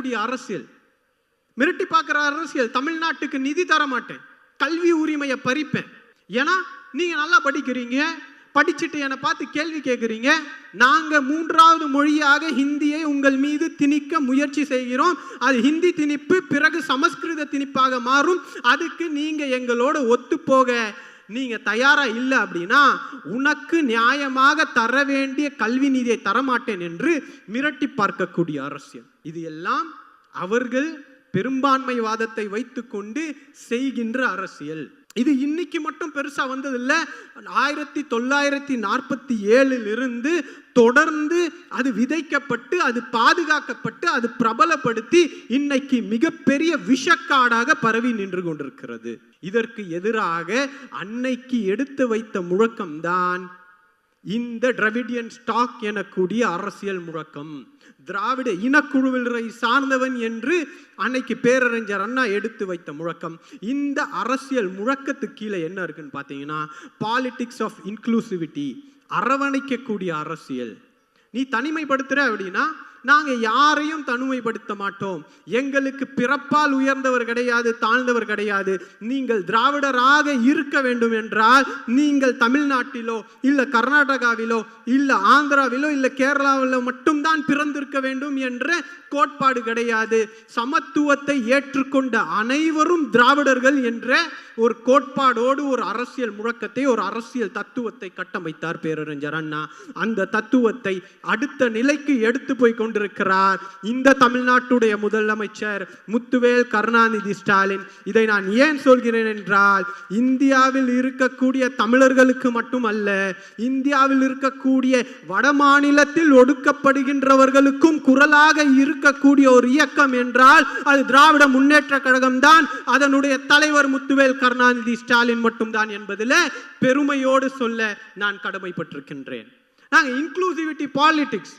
பார்க்கக்கூடிய அரசியல், மிரட்டி பார்க்கிற அரசியல். தமிழ்நாட்டுக்கு நிதி தர மாட்டேன், கல்வி உரிமையை பறிப்பேன். ஏன்னா நீங்க நல்லா படிக்கிறீங்க, படிச்சுட்டு என்னை பார்த்து கேள்வி கேட்குறீங்க. நாங்க 3வது மொழியாக ஹிந்தியை உங்கள் மீது திணிக்க முயற்சி செய்கிறோம். அது ஹிந்தி திணிப்பு பிறகு சமஸ்கிருத திணிப்பாக மாறும். அதுக்கு நீங்க எங்களோட ஒத்து போக நீங்க தயாரா இல்லை அப்படின்னா உனக்கு நியாயமாக தர வேண்டிய கல்வி நிதியை தரமாட்டேன் என்று மிரட்டி பார்க்கக்கூடிய அரசியல். இது எல்லாம் அவர்கள் பெரும்பான்மைவாதத்தை வைத்துக்கொண்டு செய்கின்ற அரசியல். இது இன்னைக்கு மட்டும் பெருசா வந்ததில்லை. 1947 இருந்து தொடர்ந்து அது விதைக்கப்பட்டு, அது பாதுகாக்கப்பட்டு, அது பிரபலப்படுத்தி இன்னைக்கு மிகப்பெரிய விஷக்காடாக பரவி நின்று கொண்டிருக்கிறது. இதற்கு எதிராக அன்னைக்கு எடுத்து வைத்த முழக்கம்தான் இந்த டிராவிடியன் ஸ்டாக் எனக்கூடிய அரசியல் முழக்கம். திராவிட இனக்குழுவினரை சார்ந்தவன் என்று அன்னைக்கு பேரறிஞர் அண்ணா எடுத்து வைத்த முழக்கம். இந்த அரசியல் முழக்கத்துக்கு கீழே என்ன இருக்குன்னு பார்த்தீங்கன்னா, பாலிடிக்ஸ் ஆஃப் இன்க்ளூசிவிட்டி, அரவணைக்கக்கூடிய அரசியல். நீ தனிமைப்படுத்துற அப்படின்னா நாங்க யாரையும் தனிமைப்படுத்த மாட்டோம். எங்களுக்கு பிறப்பால் உயர்ந்தவர் கிடையாது, தாழ்ந்தவர் கிடையாது. நீங்கள் திராவிடராக இருக்க வேண்டும் என்றால் நீங்கள் தமிழ்நாட்டிலோ இல்ல கர்நாடகாவிலோ இல்ல ஆந்திராவிலோ இல்ல கேரளாவிலோ மட்டும்தான் பிறந்திருக்க வேண்டும் என்ற கோட்பாடு கிடையாது. சமத்துவத்தை ஏற்றுக்கொண்ட அனைவரும் திராவிடர்கள் என்ற ஒரு கோட்பாடோடு ஒரு அரசியல் முழக்கத்தை, ஒரு அரசியல் தத்துவத்தை கட்டமைத்தார் பேரறிஞர் அண்ணா. அந்த தத்துவத்தை அடுத்த நிலைக்கு எடுத்து போய் கொண்டிருக்கிறார் இந்த தமிழ்நாட்டுடைய முதலமைச்சர் முத்துவேல் கருணாநிதி ஸ்டாலின். இதை நான் ஏன் சொல்கிறேன் என்றால், இந்தியாவில் இருக்கக்கூடிய தமிழர்களுக்கு மட்டுமல்ல, இந்தியாவில் இருக்கக்கூடிய வட மாநிலத்தில் ஒடுக்கப்படுகின்றவர்களுக்கும் குரலாக இருக்கக்கூடிய ஒரு இயக்கம் என்றால் அது திராவிட முன்னேற்ற கழகம் தான். அதனுடைய தலைவர் முத்துவேல் கருணாநிதி ஸ்டாலின் மட்டும்தான் என்பதில் பெருமையோடு சொல்ல நான் கடமைப்பட்டிருக்கின்றேன். நாங்கள் இன்க்ளூசிவிட்டி பாலிடிக்ஸ்